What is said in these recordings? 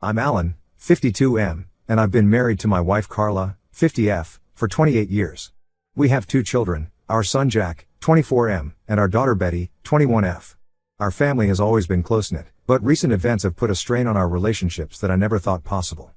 I'm Alan, 52M, and I've been married to my wife Carla, 50F, for 28 years. We have 2 children, our son Jack, 24M, and our daughter Betty, 21F. Our family has always been close-knit, but recent events have put a strain on our relationships that I never thought possible.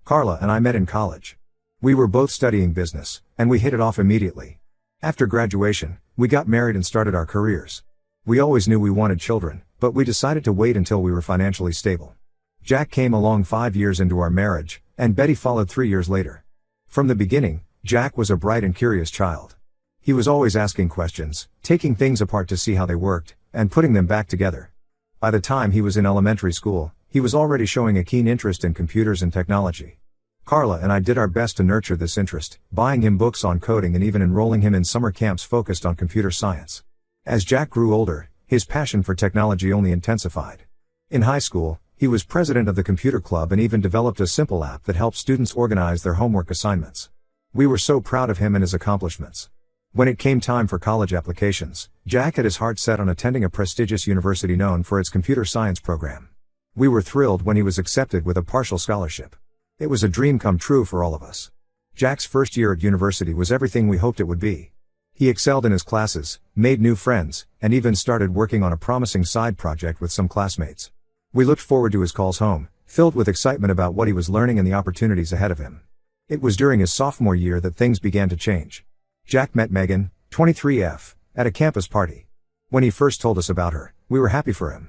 Carla and I met in college. We were both studying business, and we hit it off immediately. After graduation, we got married and started our careers. We always knew we wanted children, but we decided to wait until we were financially stable. Jack came along 5 years into our marriage, and Betty followed 3 years later. From the beginning, Jack was a bright and curious child. He was always asking questions, taking things apart to see how they worked, and putting them back together. By the time he was in elementary school, he was already showing a keen interest in computers and technology. Carla and I did our best to nurture this interest, buying him books on coding and even enrolling him in summer camps focused on computer science. As Jack grew older, his passion for technology only intensified. In high school, he was president of the computer club and even developed a simple app that helped students organize their homework assignments. We were so proud of him and his accomplishments. When it came time for college applications, Jack had his heart set on attending a prestigious university known for its computer science program. We were thrilled when he was accepted with a partial scholarship. It was a dream come true for all of us. Jack's first year at university was everything we hoped it would be. He excelled in his classes, made new friends, and even started working on a promising side project with some classmates. We looked forward to his calls home, filled with excitement about what he was learning and the opportunities ahead of him. It was during his sophomore year that things began to change. Jack met Megan, 23F, at a campus party. When he first told us about her, we were happy for him.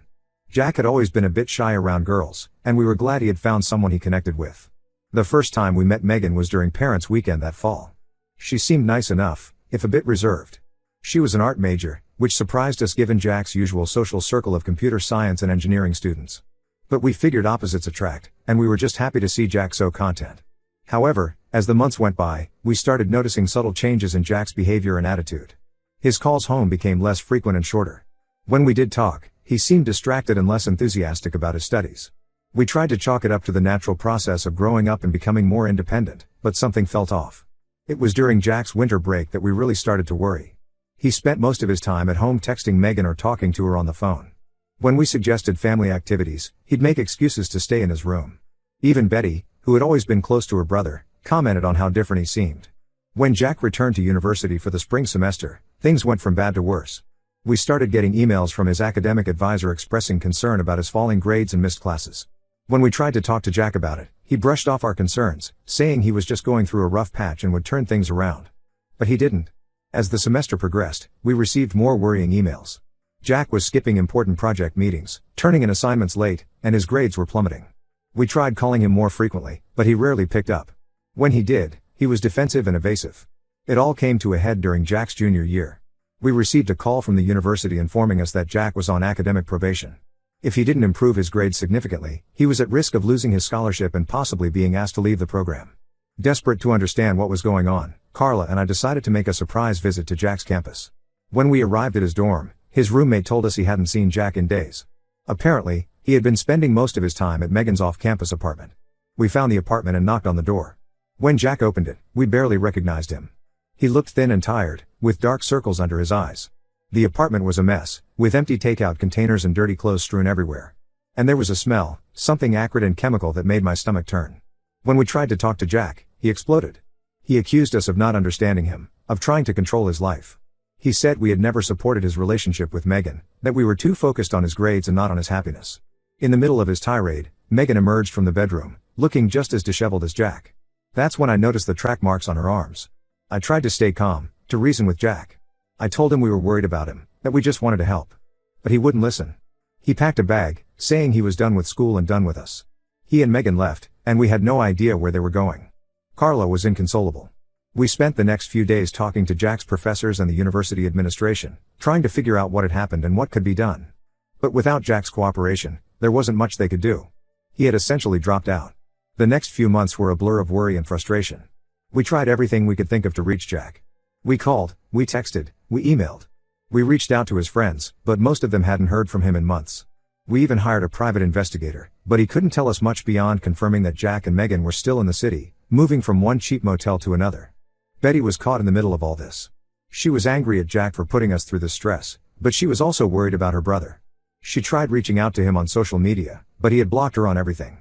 Jack had always been a bit shy around girls, and we were glad he had found someone he connected with. The first time we met Megan was during Parents' Weekend that fall. She seemed nice enough, if a bit reserved. She was an art major, which surprised us given Jack's usual social circle of computer science and engineering students. But we figured opposites attract, and we were just happy to see Jack so content. However, as the months went by, we started noticing subtle changes in Jack's behavior and attitude. His calls home became less frequent and shorter. When we did talk, he seemed distracted and less enthusiastic about his studies. We tried to chalk it up to the natural process of growing up and becoming more independent, but something felt off. It was during Jack's winter break that we really started to worry. He spent most of his time at home texting Megan or talking to her on the phone. When we suggested family activities, he'd make excuses to stay in his room. Even Betty, who had always been close to her brother, commented on how different he seemed. When Jack returned to university for the spring semester, things went from bad to worse. We started getting emails from his academic advisor expressing concern about his falling grades and missed classes. When we tried to talk to Jack about it, he brushed off our concerns, saying he was just going through a rough patch and would turn things around. But he didn't. As the semester progressed, we received more worrying emails. Jack was skipping important project meetings, turning in assignments late, and his grades were plummeting. We tried calling him more frequently, but he rarely picked up. When he did, he was defensive and evasive. It all came to a head during Jack's junior year. We received a call from the university informing us that Jack was on academic probation. If he didn't improve his grades significantly, he was at risk of losing his scholarship and possibly being asked to leave the program. Desperate to understand what was going on, Carla and I decided to make a surprise visit to Jack's campus. When we arrived at his dorm, his roommate told us he hadn't seen Jack in days. Apparently, he had been spending most of his time at Megan's off-campus apartment. We found the apartment and knocked on the door. When Jack opened it, we barely recognized him. He looked thin and tired, with dark circles under his eyes. The apartment was a mess, with empty takeout containers and dirty clothes strewn everywhere. And there was a smell, something acrid and chemical that made my stomach turn. When we tried to talk to Jack, he exploded. He accused us of not understanding him, of trying to control his life. He said we had never supported his relationship with Megan, that we were too focused on his grades and not on his happiness. In the middle of his tirade, Megan emerged from the bedroom, looking just as disheveled as Jack. That's when I noticed the track marks on her arms. I tried to stay calm, to reason with Jack. I told him we were worried about him, that we just wanted to help. But he wouldn't listen. He packed a bag, saying he was done with school and done with us. He and Megan left, and we had no idea where they were going. Carla was inconsolable. We spent the next few days talking to Jack's professors and the university administration, trying to figure out what had happened and what could be done. But without Jack's cooperation, there wasn't much they could do. He had essentially dropped out. The next few months were a blur of worry and frustration. We tried everything we could think of to reach Jack. We called, we texted, we emailed. We reached out to his friends, but most of them hadn't heard from him in months. We even hired a private investigator, but he couldn't tell us much beyond confirming that Jack and Megan were still in the city, moving from one cheap motel to another. Betty was caught in the middle of all this. She was angry at Jack for putting us through this stress, but she was also worried about her brother. She tried reaching out to him on social media, but he had blocked her on everything.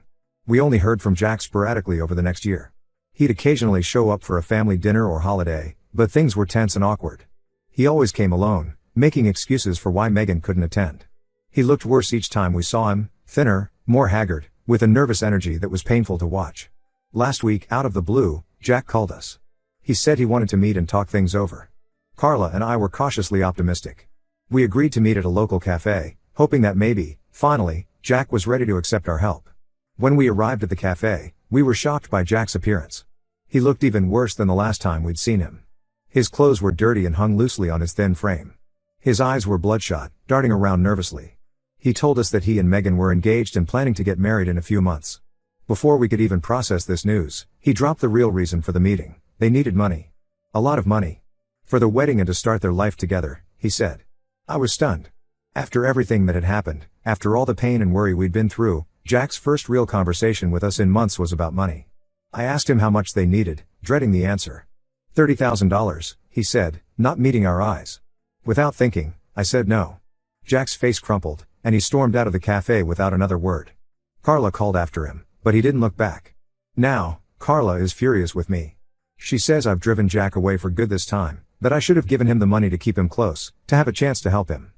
We only heard from Jack sporadically over the next year. He'd occasionally show up for a family dinner or holiday, but things were tense and awkward. He always came alone, making excuses for why Megan couldn't attend. He looked worse each time we saw him, thinner, more haggard, with a nervous energy that was painful to watch. Last week, out of the blue, Jack called us. He said he wanted to meet and talk things over. Carla and I were cautiously optimistic. We agreed to meet at a local cafe, hoping that maybe, finally, Jack was ready to accept our help. When we arrived at the cafe, we were shocked by Jack's appearance. He looked even worse than the last time we'd seen him. His clothes were dirty and hung loosely on his thin frame. His eyes were bloodshot, darting around nervously. He told us that he and Megan were engaged and planning to get married in a few months. Before we could even process this news, he dropped the real reason for the meeting. They needed money. A lot of money. For the wedding and to start their life together, he said. I was stunned. After everything that had happened, after all the pain and worry we'd been through, Jack's first real conversation with us in months was about money. I asked him how much they needed, dreading the answer. $30,000, he said, not meeting our eyes. Without thinking, I said no. Jack's face crumpled, and he stormed out of the cafe without another word. Carla called after him, but he didn't look back. Now, Carla is furious with me. She says I've driven Jack away for good this time, that I should have given him the money to keep him close, to have a chance to help him.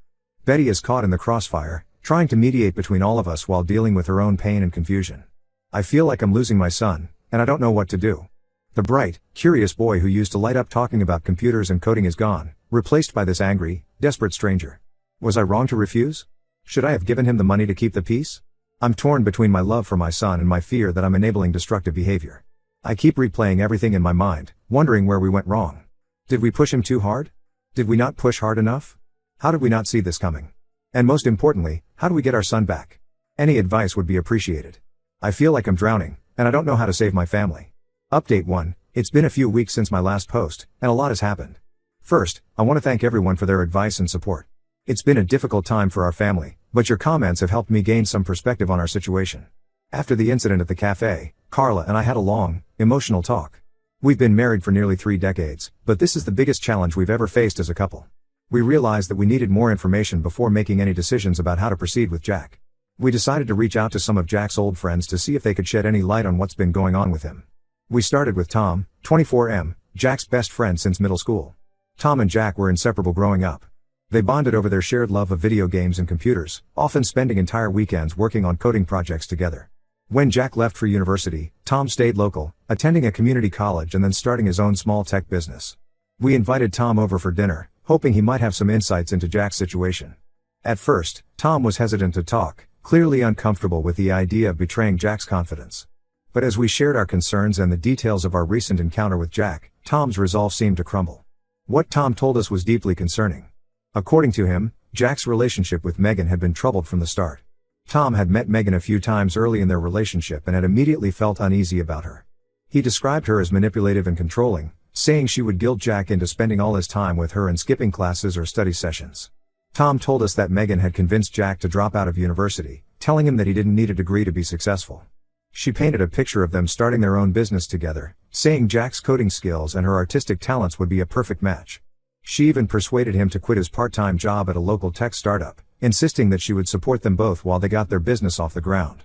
Betty is caught in the crossfire, trying to mediate between all of us while dealing with her own pain and confusion. I feel like I'm losing my son, and I don't know what to do. The bright, curious boy who used to light up talking about computers and coding is gone, replaced by this angry, desperate stranger. Was I wrong to refuse? Should I have given him the money to keep the peace? I'm torn between my love for my son and my fear that I'm enabling destructive behavior. I keep replaying everything in my mind, wondering where we went wrong. Did we push him too hard? Did we not push hard enough? How did we not see this coming? And most importantly, how do we get our son back? Any advice would be appreciated. I feel like I'm drowning, and I don't know how to save my family. Update 1, it's been a few weeks since my last post, and a lot has happened. First, I want to thank everyone for their advice and support. It's been a difficult time for our family, but your comments have helped me gain some perspective on our situation. After the incident at the cafe, Carla and I had a long, emotional talk. We've been married for nearly 3 decades, but this is the biggest challenge we've ever faced as a couple. We realized that we needed more information before making any decisions about how to proceed with Jack. We decided to reach out to some of Jack's old friends to see if they could shed any light on what's been going on with him. We started with Tom, 24M, Jack's best friend since middle school. Tom and Jack were inseparable growing up. They bonded over their shared love of video games and computers, often spending entire weekends working on coding projects together. When Jack left for university, Tom stayed local, attending a community college and then starting his own small tech business. We invited Tom over for dinner, hoping he might have some insights into Jack's situation. At first, Tom was hesitant to talk, clearly uncomfortable with the idea of betraying Jack's confidence. But as we shared our concerns and the details of our recent encounter with Jack, Tom's resolve seemed to crumble. What Tom told us was deeply concerning. According to him, Jack's relationship with Megan had been troubled from the start. Tom had met Megan a few times early in their relationship and had immediately felt uneasy about her. He described her as manipulative and controlling, saying she would guilt Jack into spending all his time with her and skipping classes or study sessions. Tom told us that Megan had convinced Jack to drop out of university, telling him that he didn't need a degree to be successful. She painted a picture of them starting their own business together, saying Jack's coding skills and her artistic talents would be a perfect match. She even persuaded him to quit his part-time job at a local tech startup, insisting that she would support them both while they got their business off the ground.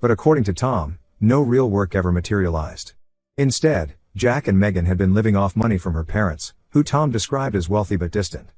But according to Tom, no real work ever materialized. Instead, Jack and Megan had been living off money from her parents, who Tom described as wealthy but distant.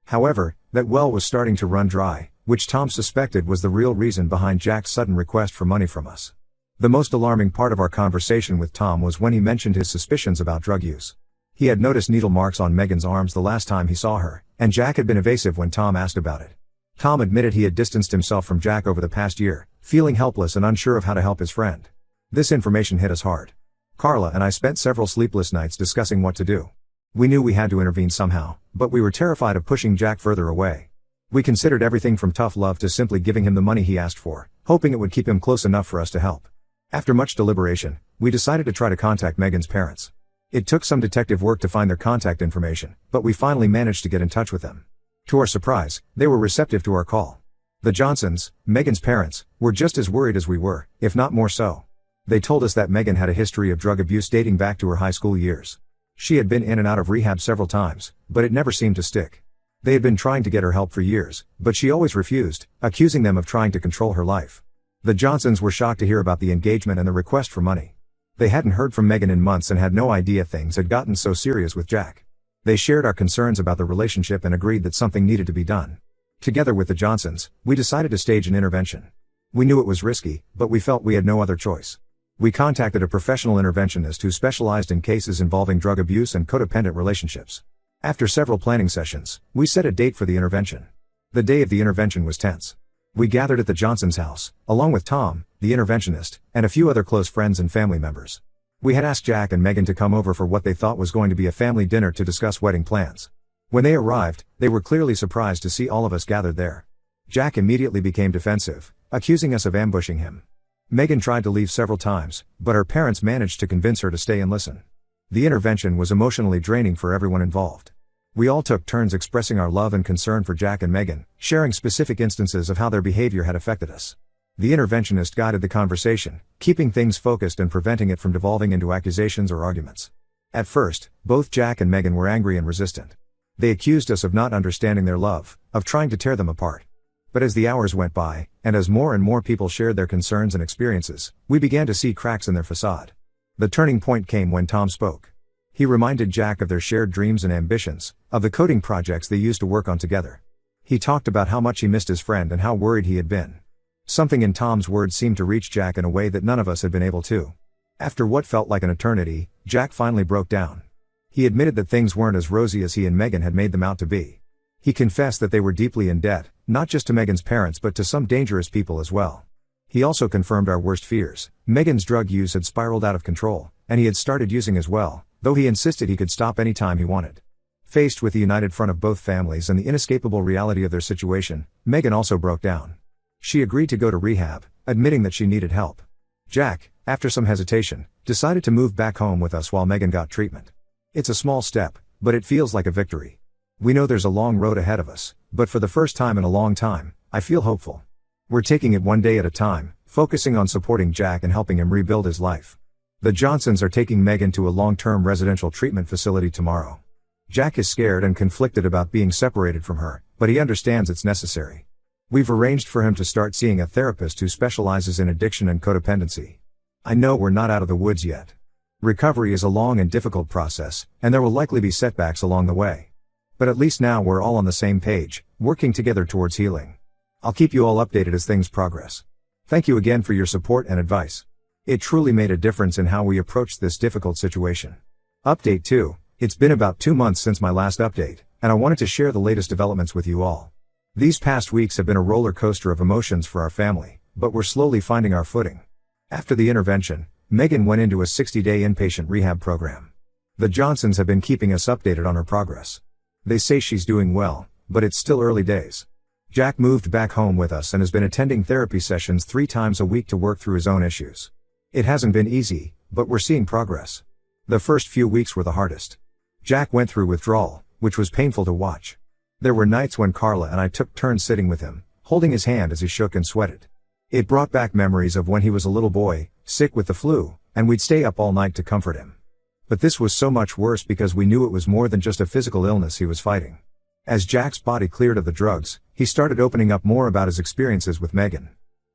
However, that well was starting to run dry, which Tom suspected was the real reason behind Jack's sudden request for money from us. The most alarming part of our conversation with Tom was when he mentioned his suspicions about drug use. He had noticed needle marks on Megan's arms the last time he saw her, and Jack had been evasive when Tom asked about it. Tom admitted he had distanced himself from Jack over the past year, feeling helpless and unsure of how to help his friend. This information hit us hard. Carla and I spent several sleepless nights discussing what to do. We knew we had to intervene somehow, but we were terrified of pushing Jack further away. We considered everything from tough love to simply giving him the money he asked for, hoping it would keep him close enough for us to help. After much deliberation, we decided to try to contact Megan's parents. It took some detective work to find their contact information, but we finally managed to get in touch with them. To our surprise, they were receptive to our call. The Johnsons, Megan's parents, were just as worried as we were, if not more so. They told us that Megan had a history of drug abuse dating back to her high school years. She had been in and out of rehab several times, but it never seemed to stick. They had been trying to get her help for years, but she always refused, accusing them of trying to control her life. The Johnsons were shocked to hear about the engagement and the request for money. They hadn't heard from Megan in months and had no idea things had gotten so serious with Jack. They shared our concerns about the relationship and agreed that something needed to be done. Together with the Johnsons, we decided to stage an intervention. We knew it was risky, but we felt we had no other choice. We contacted a professional interventionist who specialized in cases involving drug abuse and codependent relationships. After several planning sessions, we set a date for the intervention. The day of the intervention was tense. We gathered at the Johnsons' house, along with Tom, the interventionist, and a few other close friends and family members. We had asked Jack and Megan to come over for what they thought was going to be a family dinner to discuss wedding plans. When they arrived, they were clearly surprised to see all of us gathered there. Jack immediately became defensive, accusing us of ambushing him. Megan tried to leave several times, but her parents managed to convince her to stay and listen. The intervention was emotionally draining for everyone involved. We all took turns expressing our love and concern for Jack and Megan, sharing specific instances of how their behavior had affected us. The interventionist guided the conversation, keeping things focused and preventing it from devolving into accusations or arguments. At first, both Jack and Megan were angry and resistant. They accused us of not understanding their love, of trying to tear them apart. But as the hours went by, and as more and more people shared their concerns and experiences, we began to see cracks in their facade. The turning point came when Tom spoke. He reminded Jack of their shared dreams and ambitions, of the coding projects they used to work on together. He talked about how much he missed his friend and how worried he had been. Something in Tom's words seemed to reach Jack in a way that none of us had been able to. After what felt like an eternity, Jack finally broke down. He admitted that things weren't as rosy as he and Megan had made them out to be. He confessed that they were deeply in debt, not just to Megan's parents but to some dangerous people as well. He also confirmed our worst fears. Megan's drug use had spiraled out of control, and he had started using as well, though he insisted he could stop any time he wanted. Faced with the united front of both families and the inescapable reality of their situation, Megan also broke down. She agreed to go to rehab, admitting that she needed help. Jack, after some hesitation, decided to move back home with us while Megan got treatment. It's a small step, but it feels like a victory. We know there's a long road ahead of us, but for the first time in a long time, I feel hopeful. We're taking it one day at a time, focusing on supporting Jack and helping him rebuild his life. The Johnsons are taking Megan to a long-term residential treatment facility tomorrow. Jack is scared and conflicted about being separated from her, but he understands it's necessary. We've arranged for him to start seeing a therapist who specializes in addiction and codependency. I know we're not out of the woods yet. Recovery is a long and difficult process, and there will likely be setbacks along the way. But at least now we're all on the same page, working together towards healing. I'll keep you all updated as things progress. Thank you again for your support and advice. It truly made a difference in how we approached this difficult situation. Update 2. It's been about 2 months since my last update, and I wanted to share the latest developments with you all. These past weeks have been a roller coaster of emotions for our family, but we're slowly finding our footing. After the intervention, Megan went into a 60-day inpatient rehab program. The Johnsons have been keeping us updated on her progress. They say she's doing well, but it's still early days. Jack moved back home with us and has been attending therapy sessions 3 times a week to work through his own issues. It hasn't been easy, but we're seeing progress. The first few weeks were the hardest. Jack went through withdrawal, which was painful to watch. There were nights when Carla and I took turns sitting with him, holding his hand as he shook and sweated. It brought back memories of when he was a little boy, sick with the flu, and we'd stay up all night to comfort him. But this was so much worse because we knew it was more than just a physical illness he was fighting. As Jack's body cleared of the drugs, he started opening up more about his experiences with Megan.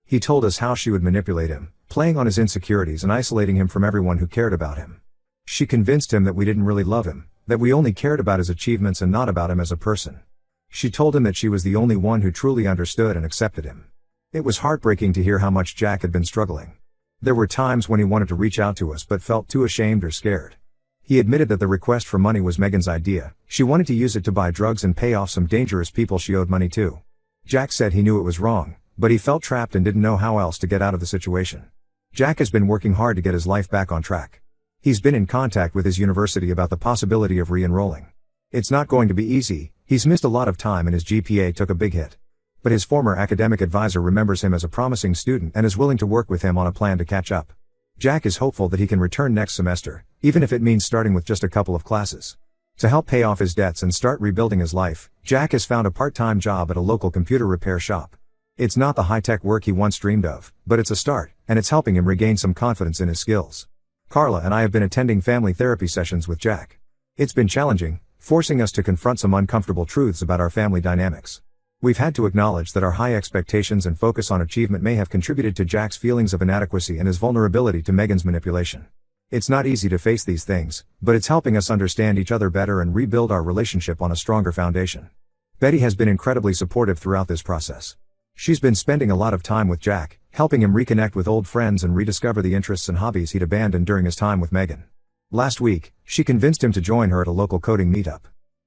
He told us how she would manipulate him, playing on his insecurities and isolating him from everyone who cared about him. She convinced him that we didn't really love him, that we only cared about his achievements and not about him as a person. She told him that she was the only one who truly understood and accepted him. It was heartbreaking to hear how much Jack had been struggling. There were times when he wanted to reach out to us but felt too ashamed or scared. He admitted that the request for money was Megan's idea. She wanted to use it to buy drugs and pay off some dangerous people she owed money to. Jack said he knew it was wrong, but he felt trapped and didn't know how else to get out of the situation. Jack has been working hard to get his life back on track. He's been in contact with his university about the possibility of re-enrolling. It's not going to be easy. He's missed a lot of time and his GPA took a big hit. But his former academic advisor remembers him as a promising student and is willing to work with him on a plan to catch up. Jack is hopeful that he can return next semester, even if it means starting with just a couple of classes. To help pay off his debts and start rebuilding his life, Jack has found a part-time job at a local computer repair shop. It's not the high-tech work he once dreamed of, but it's a start, and it's helping him regain some confidence in his skills. Carla and I have been attending family therapy sessions with Jack. It's been challenging, forcing us to confront some uncomfortable truths about our family dynamics. We've had to acknowledge that our high expectations and focus on achievement may have contributed to Jack's feelings of inadequacy and his vulnerability to Megan's manipulation. It's not easy to face these things, but it's helping us understand each other better and rebuild our relationship on a stronger foundation. Betty has been incredibly supportive throughout this process. She's been spending a lot of time with Jack, helping him reconnect with old friends and rediscover the interests and hobbies he'd abandoned during his time with Megan. Last week, she convinced him to join her at a local coding meetup.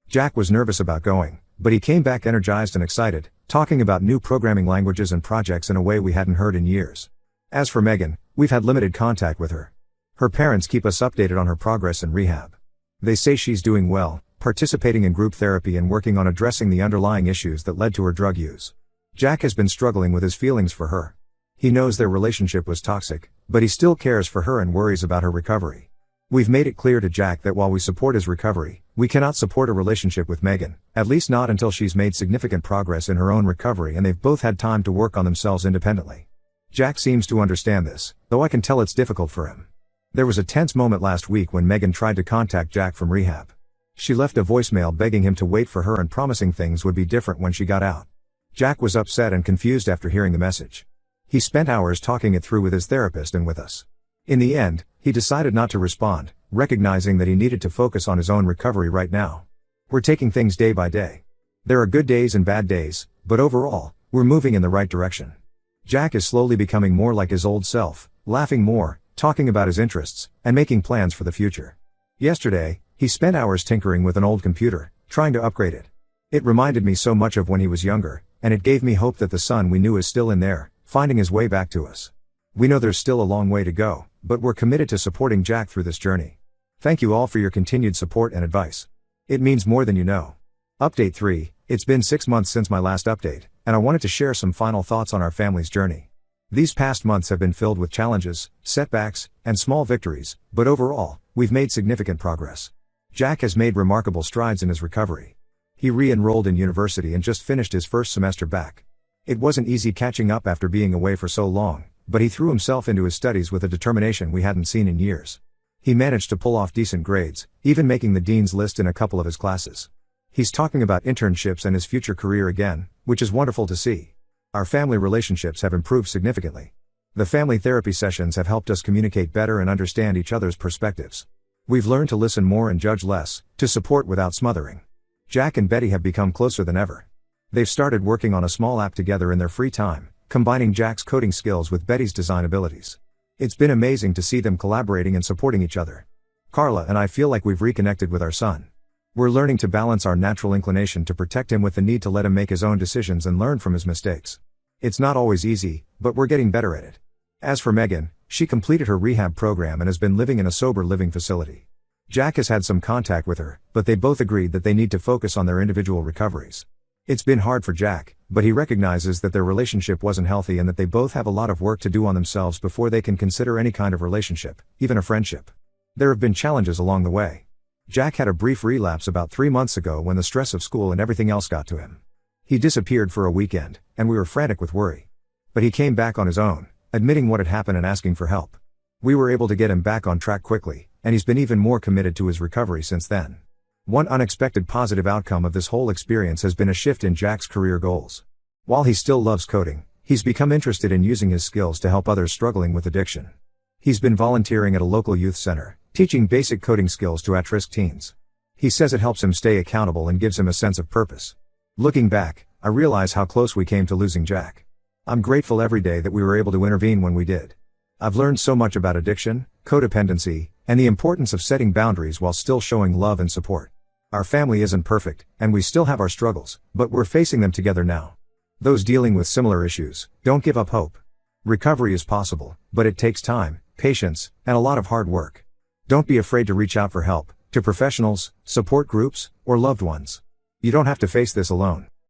Jack was nervous about going, but he came back energized and excited, talking about new programming languages and projects in a way we hadn't heard in years. As for Megan, we've had limited contact with her. Her parents keep us updated on her progress in rehab. They say she's doing well, participating in group therapy and working on addressing the underlying issues that led to her drug use. Jack has been struggling with his feelings for her. He knows their relationship was toxic, but he still cares for her and worries about her recovery. We've made it clear to Jack that while we support his recovery, we cannot support a relationship with Megan, at least not until she's made significant progress in her own recovery and they've both had time to work on themselves independently. Jack seems to understand this, though I can tell it's difficult for him. There was a tense moment last week when Megan tried to contact Jack from rehab. She left a voicemail begging him to wait for her and promising things would be different when she got out. Jack was upset and confused after hearing the message. He spent hours talking it through with his therapist and with us. In the end, he decided not to respond, recognizing that he needed to focus on his own recovery right now. We're taking things day by day. There are good days and bad days, but overall, we're moving in the right direction. Jack is slowly becoming more like his old self, laughing more, talking about his interests, and making plans for the future. Yesterday, he spent hours tinkering with an old computer, trying to upgrade it. It reminded me so much of when he was younger, and it gave me hope that the son we knew is still in there, finding his way back to us. We know there's still a long way to go, but we're committed to supporting Jack through this journey. Thank you all for your continued support and advice. It means more than you know. Update 3, it's been 6 months since my last update, and I wanted to share some final thoughts on our family's journey. These past months have been filled with challenges, setbacks, and small victories, but overall, we've made significant progress. Jack has made remarkable strides in his recovery. He re-enrolled in university and just finished his first semester back. It wasn't easy catching up after being away for so long, but he threw himself into his studies with a determination we hadn't seen in years. He managed to pull off decent grades, even making the dean's list in a couple of his classes. He's talking about internships and his future career again, which is wonderful to see. Our family relationships have improved significantly. The family therapy sessions have helped us communicate better and understand each other's perspectives. We've learned to listen more and judge less, to support without smothering. Jack and Betty have become closer than ever. They've started working on a small app together in their free time, combining Jack's coding skills with Betty's design abilities. It's been amazing to see them collaborating and supporting each other. Carla and I feel like we've reconnected with our son. We're learning to balance our natural inclination to protect him with the need to let him make his own decisions and learn from his mistakes. It's not always easy, but we're getting better at it. As for Megan, she completed her rehab program and has been living in a sober living facility. Jack has had some contact with her, but they both agreed that they need to focus on their individual recoveries. It's been hard for Jack, but he recognizes that their relationship wasn't healthy and that they both have a lot of work to do on themselves before they can consider any kind of relationship, even a friendship. There have been challenges along the way. Jack had a brief relapse about 3 months ago when the stress of school and everything else got to him. He disappeared for a weekend, and we were frantic with worry. But he came back on his own, admitting what had happened and asking for help. We were able to get him back on track quickly, and he's been even more committed to his recovery since then. One unexpected positive outcome of this whole experience has been a shift in Jack's career goals. While he still loves coding, he's become interested in using his skills to help others struggling with addiction. He's been volunteering at a local youth center, teaching basic coding skills to at-risk teens. He says it helps him stay accountable and gives him a sense of purpose. Looking back, I realize how close we came to losing Jack. I'm grateful every day that we were able to intervene when we did. I've learned so much about addiction, codependency, and the importance of setting boundaries while still showing love and support. Our family isn't perfect, and we still have our struggles, but we're facing them together now. Those dealing with similar issues, don't give up hope. Recovery is possible, but it takes time, patience, and a lot of hard work. Don't be afraid to reach out for help, to professionals, support groups, or loved ones. You don't have to face this alone.